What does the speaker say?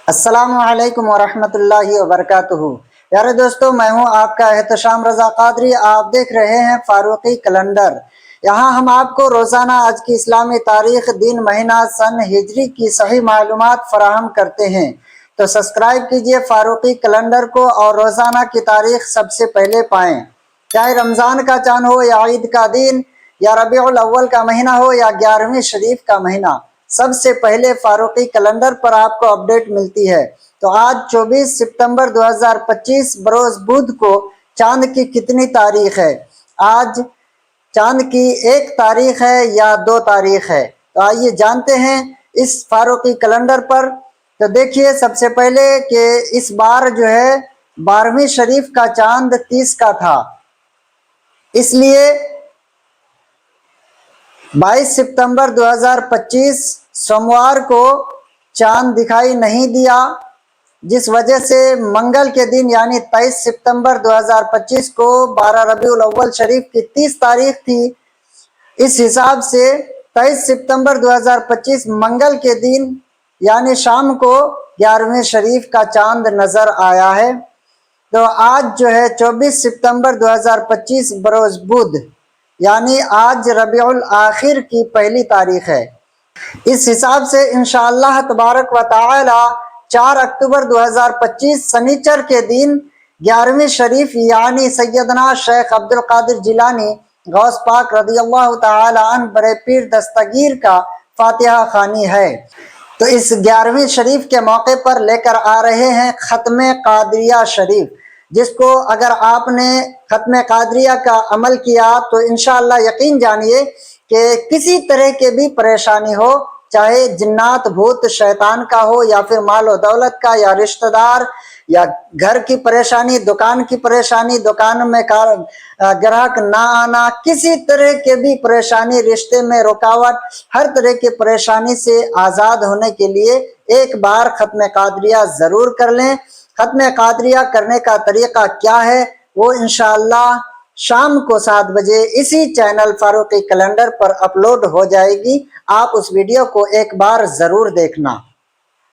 السلام علیکم ورحمۃ اللہ وبرکاتہ۔ پیارے دوستو، میں ہوں آپ کا احتشام رضا قادری۔ آپ دیکھ رہے ہیں فاروقی کیلنڈر۔ یہاں ہم آپ کو روزانہ آج کی اسلامی تاریخ، دن، مہینہ، سن، ہجری کی صحیح معلومات فراہم کرتے ہیں۔ تو سبسکرائب کیجئے فاروقی کیلنڈر کو اور روزانہ کی تاریخ سب سے پہلے پائیں۔ چاہے رمضان کا چاند ہو یا عید کا دن یا ربیع الاول کا مہینہ ہو یا 11ویں شریف کا مہینہ، سب سے پہلے فاروقی کیلنڈر پر آپ کو اپڈیٹ ملتی ہے۔ تو آج 24 ستمبر 2025 بروز بدھ کو چاند کی کتنی تاریخ ہے؟ آج چاند کی 1 تاریخ ہے یا 2 تاریخ ہے؟ تو آئیے جانتے ہیں اس فاروقی کیلنڈر پر۔ تو دیکھیے سب سے پہلے کہ اس بار جو ہے 12ویں شریف کا چاند 30 کا تھا، اس لیے 22 ستمبر 2025 سوموار کو چاند دکھائی نہیں دیا، جس وجہ سے منگل کے دن یعنی 23 ستمبر 2025 کو 12 ربیع الاول شریف کی 30 تاریخ تھی۔ اس حساب سے 23 ستمبر 2025 منگل کے دن یعنی شام کو 11ویں شریف کا چاند نظر آیا ہے۔ تو آج جو ہے 24 ستمبر 2025 بروز بدھ یعنی آج ربیع الاخر کی پہلی تاریخ ہے۔ اس حساب سے انشاءاللہ تبارک و تعالی 4 اکتوبر 2025 سنیچر کے دن 11ویں شریف یعنی سیدنا شیخ عبدالقادر جیلانی غوث پاک رضی اللہ تعالی عنہ برے پیر دستگیر کا فاتحہ خوانی ہے۔ تو اس 11ویں شریف کے موقع پر لے کر آ رہے ہیں ختم قادریہ شریف، جس کو اگر آپ نے ختم قادریہ کا عمل کیا تو انشاءاللہ یقین جانیے کہ کسی طرح کے بھی پریشانی ہو، چاہے جنات بھوت شیطان کا ہو یا پھر مال و دولت کا یا رشتہ دار یا گھر کی پریشانی، دکان کی پریشانی، دکان میں گراہک نہ آنا، کسی طرح کے بھی پریشانی، رشتے میں رکاوٹ، ہر طرح کی پریشانی سے آزاد ہونے کے لیے ایک بار ختم قادریہ ضرور کر لیں۔ ختم قادریہ کرنے کا طریقہ کیا ہے وہ انشاءاللہ شام کو 7 بجے اسی چینل فاروقی کیلنڈر پر اپلوڈ ہو جائے گی۔ آپ اس ویڈیو کو ایک بار ضرور دیکھنا۔